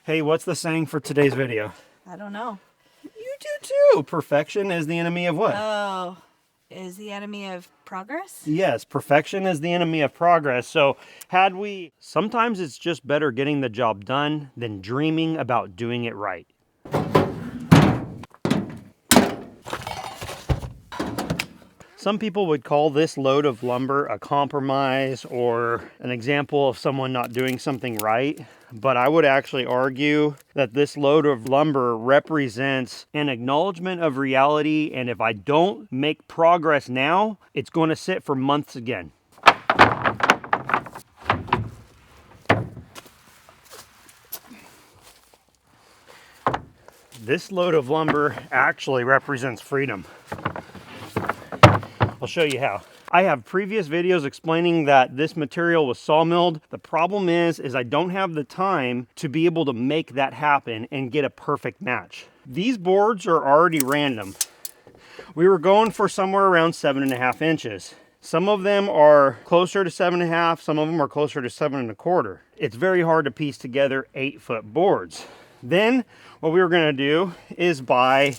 Hey, what's the saying for today's video? I don't know. You do too. Perfection is the enemy of what? Oh, is the enemy of progress? Yes, perfection is the enemy of progress. So sometimes it's just better getting the job done than dreaming about doing it right. Some people would call this load of lumber a compromise or an example of someone not doing something right. But I would actually argue that this load of lumber represents an acknowledgement of reality. And if I don't make progress now, it's going to sit for months again. This load of lumber actually represents freedom. I'll show you how. I have previous videos explaining that this material was sawmilled. The problem is I don't have the time to be able to make that happen and get a perfect match. These boards are already random. We were going for somewhere around 7.5 inches. Some of them are closer to 7.5, some of them are closer to 7.25. It's very hard to piece together 8-foot boards. Then what we were gonna do is buy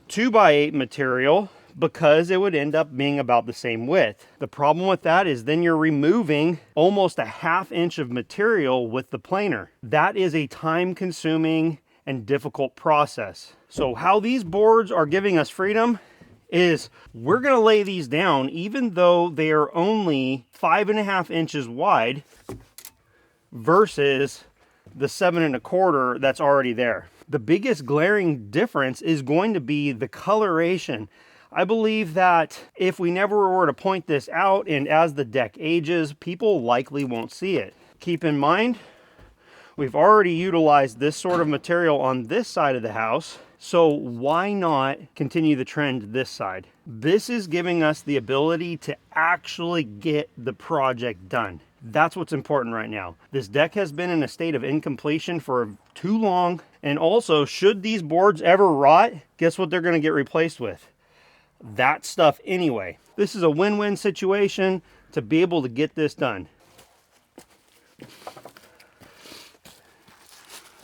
2x8 material, because it would end up being about the same width. The problem with that is then you're removing almost a 1/2 inch of material with the planer. That is a time-consuming and difficult process. So how these boards are giving us freedom is we're gonna lay these down even though they are only 5.5 inches wide versus the 7.25 that's already there. The biggest glaring difference is going to be the coloration. I believe that if we never were to point this out and as the deck ages, people likely won't see it. Keep in mind, we've already utilized this sort of material on this side of the house, so why not continue the trend this side? This is giving us the ability to actually get the project done. That's what's important right now. This deck has been in a state of incompletion for too long, and also, should these boards ever rot, guess what they're gonna get replaced with? That stuff anyway. This is a win-win situation to be able to get this done.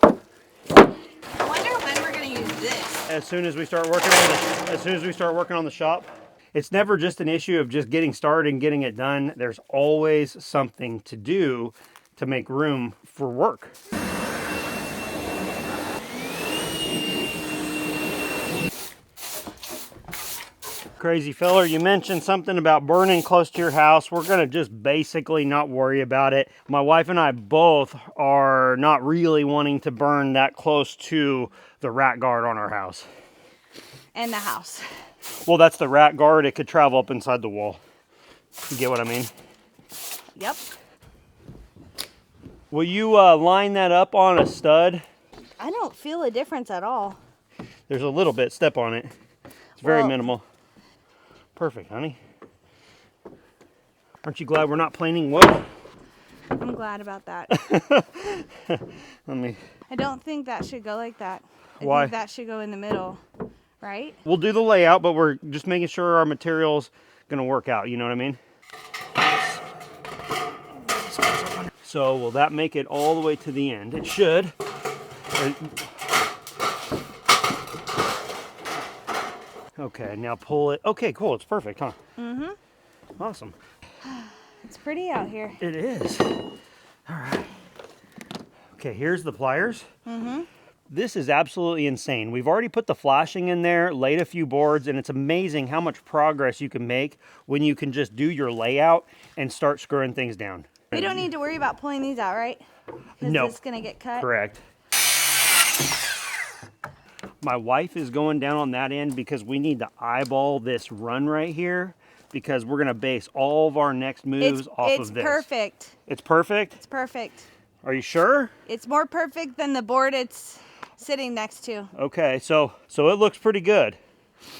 I wonder when we're going to use this. As soon as we start working on the shop. It's never just an issue of just getting started and getting it done. There's always something to do to make room for work. Crazy feller, you mentioned something about burning close to your house. We're gonna just basically not worry about it. My wife and I both are not really wanting to burn that close to the rat guard on our house. And the house. Well, that's the rat guard. It could travel up inside the wall. You get what I mean? Yep. Will you line that up on a stud? I don't feel a difference at all. There's a little bit. Step on it. It's very minimal. Perfect, honey. Aren't you glad we're not planing wood? I'm glad about that. I don't think that should go like that. Why? I think that should go in the middle, right? We'll do the layout, but we're just making sure our material's gonna work out, you know what I mean? So will that make it all the way to the end? It should. Okay, now pull it. Okay, cool. It's perfect, huh? Mm-hmm. Awesome. It's pretty out here. It is. All right. Okay, here's the pliers. Mm-hmm. This is absolutely insane. We've already put the flashing in there, laid a few boards, and it's amazing how much progress you can make when you can just do your layout and start screwing things down. We don't need to worry about pulling these out, right? No. It's going to get cut. Correct. My wife is going down on that end because we need to eyeball this run right here because we're going to base all of our next moves off of this. It's perfect. It's perfect? It's perfect. Are you sure? It's more perfect than the board it's sitting next to. Okay, so it looks pretty good.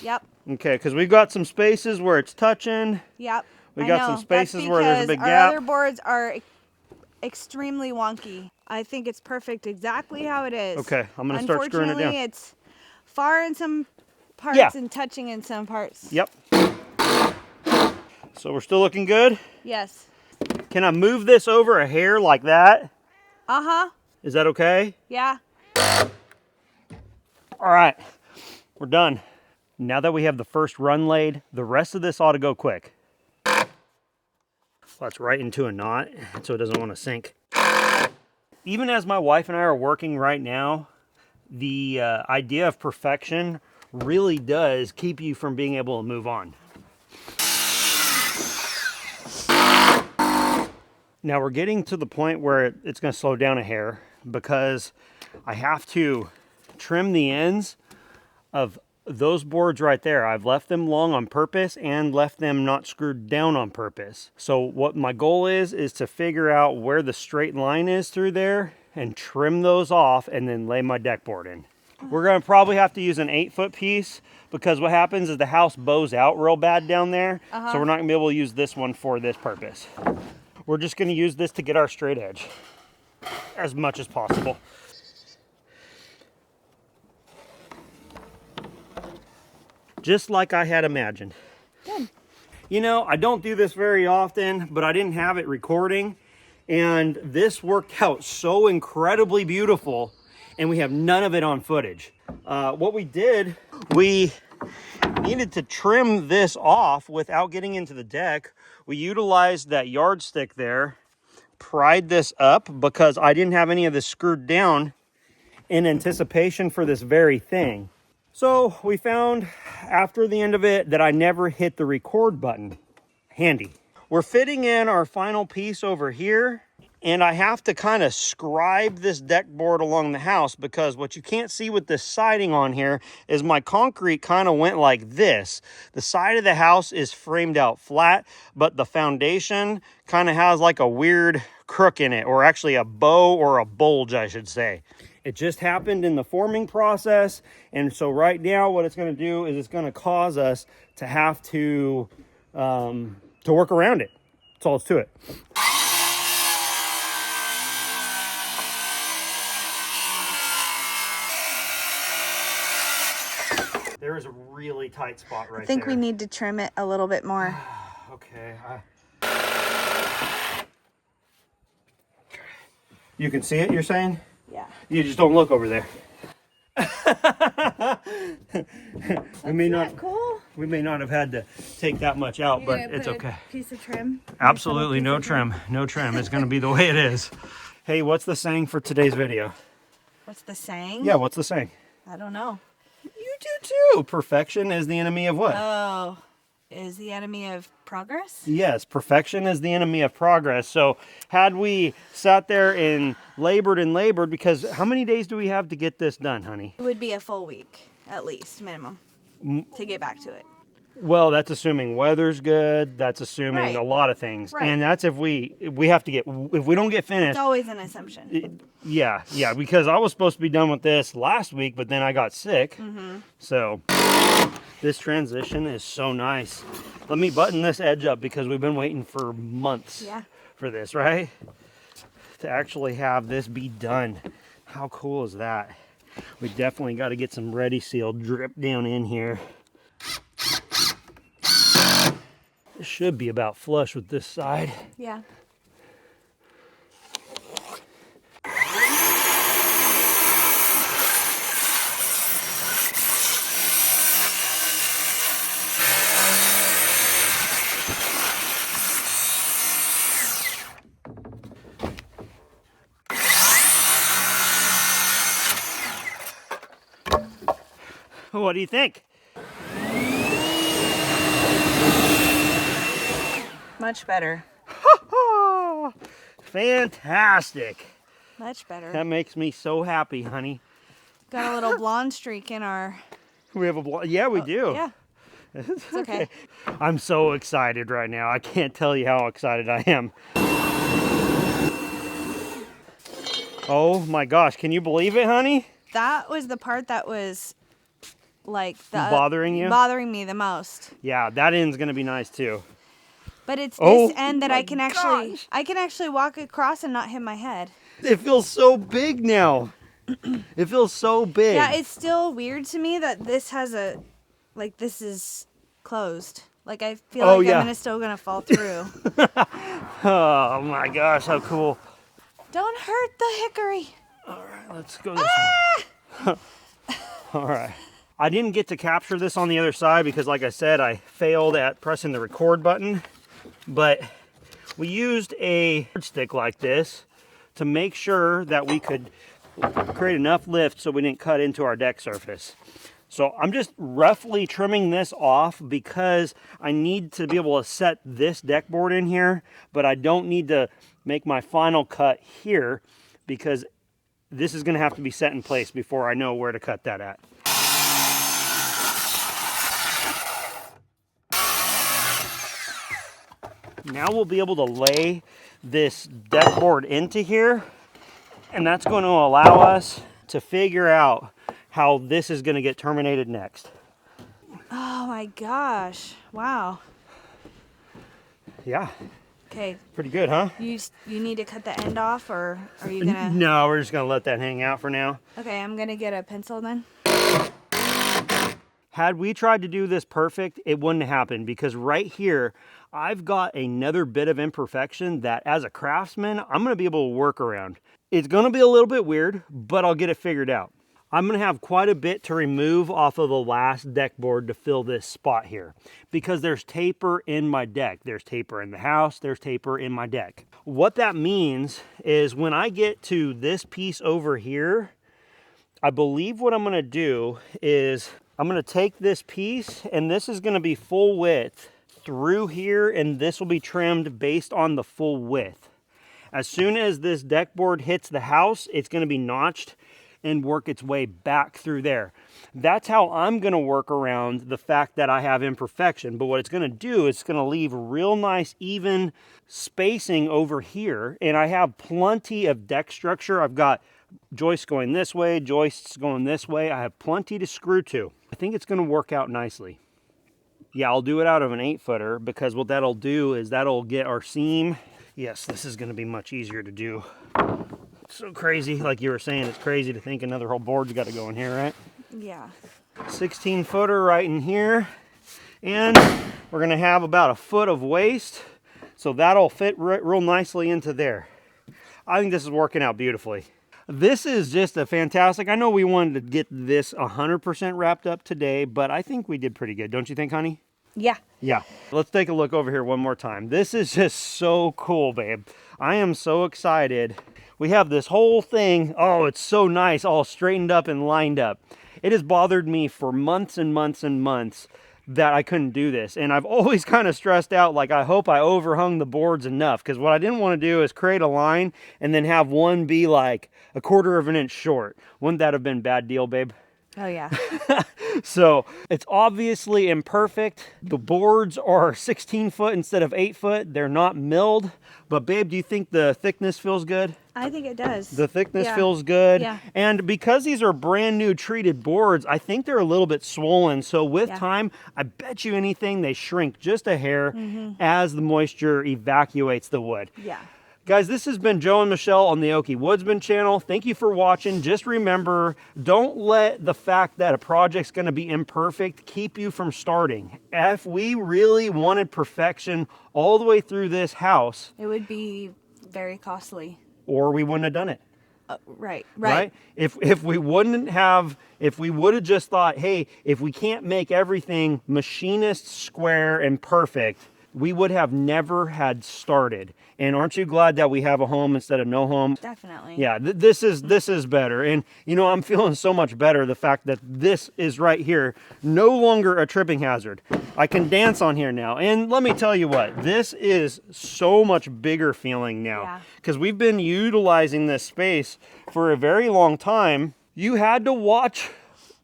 Yep. Okay, because we've got some spaces where it's touching. Yep. We got some spaces where there's a big gap. Our other boards are extremely wonky. I think it's perfect exactly how it is. Okay, I'm going to start screwing it down. Unfortunately, it's far in some parts and touching in some parts. Yep. So we're still looking good? Yes. Can I move this over a hair like that? Uh-huh. Is that okay? Yeah. All right, we're done. Now that we have the first run laid, the rest of this ought to go quick. That's right into a knot, so it doesn't want to sink. Even as my wife and I are working right now, the idea of perfection really does keep you from being able to move on. Now we're getting to the point where it's going to slow down a hair because I have to trim the ends of those boards right there. I've left them long on purpose and left them not screwed down on purpose. So what my goal is to figure out where the straight line is through there and trim those off and then lay my deck board in. We're gonna probably have to use an 8-foot piece because what happens is the house bows out real bad down there. So we're not gonna be able to use this one for this purpose. We're just gonna use this to get our straight edge as much as possible. Just like I had imagined. Good. You know, I don't do this very often, but I didn't have it recording, and this worked out so incredibly beautiful, and we have none of it on footage. What we did, we needed to trim this off without getting into the deck. We utilized that yardstick there, pried this up because I didn't have any of this screwed down in anticipation for this very thing. So we found after the end of it that I never hit the record button. Handy. We're fitting in our final piece over here, and I have to kind of scribe this deck board along the house because what you can't see with this siding on here is my concrete kind of went like this. The side of the house is framed out flat, but the foundation kind of has like a weird crook in it, or actually a bow or a bulge, I should say. It just happened in the forming process, and so right now what it's going to do is it's going to cause us to have to work around it. That's all it's to it. There is a really tight spot right there. I think we need to trim it a little bit more. Okay. You can see it, you're saying? Yeah. You just don't look over there. we may not Cool. We may not have had to take that much out, but it's okay. Piece of trim. Absolutely no trim. No trim. It's going to be the way it is. Hey, what's the saying for today's video? What's the saying? Yeah, what's the saying? I don't know. You do too. Perfection is the enemy of what? Oh, is the enemy of progress? Yes, perfection is the enemy of progress. So had we sat there and labored, because how many days do we have to get this done, honey? It would be a full week, at least, minimum, to get back to it. Well, that's assuming weather's good. That's assuming a lot of things. Right. And that's if we have to get, if we don't get finished. It's always an assumption. Yeah, because I was supposed to be done with this last week, but then I got sick. So this transition is so nice. Let me button this edge up because we've been waiting for months for this, right? To actually have this be done. How cool is that? We definitely got to get some Ready Seal drip down in here. It should be about flush with this side. Yeah. What do you think? Much better. Fantastic. Much better. That makes me so happy, honey. Got a little blonde streak in our... We have a yeah, we do. Yeah. It's okay. I'm so excited right now. I can't tell you how excited I am. Oh my gosh, can you believe it, honey? That was the part that was like bothering you? Bothering me the most. Yeah, that end's gonna be nice too. But it's this end that my I can actually walk across and not hit my head. It feels so big now. It feels so big. Yeah, it's still weird to me that this has a, like, this is closed. Like, I feel like I'm still gonna fall through. Oh my gosh, how cool. Don't hurt the hickory. All right, let's go this way. All right. I didn't get to capture this on the other side because, like I said, I failed at pressing the record button. But we used a stick like this to make sure that we could create enough lift so we didn't cut into our deck surface. So I'm just roughly trimming this off because I need to be able to set this deck board in here, but I don't need to make my final cut here because this is going to have to be set in place before I know where to cut that at. Now we'll be able to lay this deck board into here, and that's going to allow us to figure out how this is going to get terminated next. Oh my gosh. Wow. Yeah. Okay. Pretty good, huh? You need to cut the end off, or are you gonna? No, we're just going to let that hang out for now. Okay, I'm gonna get a pencil then. Had we tried to do this perfect, it wouldn't happen because right here, I've got another bit of imperfection that as a craftsman, I'm going to be able to work around. It's going to be a little bit weird, but I'll get it figured out. I'm going to have quite a bit to remove off of the last deck board to fill this spot here because there's taper in my deck. There's taper in the house. There's taper in my deck. What that means is when I get to this piece over here, I believe what I'm going to do is I'm going to take this piece, and this is going to be full width through here, and this will be trimmed based on the full width. As soon as this deck board hits the house, it's going to be notched and work its way back through there. That's how I'm going to work around the fact that I have imperfection. But what it's going to do is it's going to leave real nice even spacing over here, and I have plenty of deck structure. I've got joists going this way, joists going this way. I have plenty to screw to. I think it's going to work out nicely. Yeah, I'll do it out of an 8-footer because what that'll do is that'll get our seam. Yes, this is going to be much easier to do. It's so crazy, like you were saying, it's crazy to think another whole board's got to go in here, right? Yeah. 16-footer right in here. And we're going to have about a foot of waste, so that'll fit real nicely into there. I think this is working out beautifully. This is just a fantastic, I know we wanted to get this 100% wrapped up today, but I think we did pretty good. Don't you think, honey? Yeah. Yeah. Let's take a look over here one more time. This is just so cool, babe. I am so excited. We have this whole thing. Oh, it's so nice, all straightened up and lined up. It has bothered me for months and months and months that I couldn't do this. And I've always kind of stressed out, like, I hope I overhung the boards enough, because what I didn't want to do is create a line and then have one be like a 1/4 of an inch short. Wouldn't that have been a bad deal, babe? Oh yeah. So it's obviously imperfect. The boards are 16 foot instead of 8 foot. They're not milled. But babe, do you think the thickness feels good? I think it does. The thickness feels good. Yeah. And because these are brand new treated boards, I think they're a little bit swollen. So with time, I bet you anything they shrink just a hair as the moisture evacuates the wood. Yeah. Guys, this has been Joe and Michelle on the Okie Woodsman channel. Thank you for watching. Just remember, don't let the fact that a project's going to be imperfect keep you from starting. If we really wanted perfection all the way through this house, it would be very costly. Or we wouldn't have done it. Right. If we would have just thought, hey, if we can't make everything machinist square and perfect, we would have never had started. And aren't you glad that we have a home instead of no home? Definitely. Yeah, this is better. And you know, I'm feeling so much better the fact that this is right here, no longer a tripping hazard. I can dance on here now. And let me tell you what, this is so much bigger feeling now. Because we've been utilizing this space for a very long time. You had to watch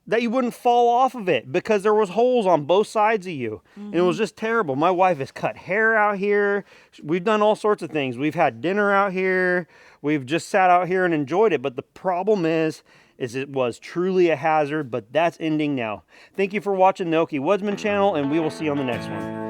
that you wouldn't fall off of it because there was holes on both sides of you. And it was just terrible. My wife has cut hair out here. We've done all sorts of things. We've had dinner out here. We've just sat out here and enjoyed it. But the problem is it was truly a hazard, but that's ending now. Thank you for watching the Okie Woodsman channel, and we will see you on the next one.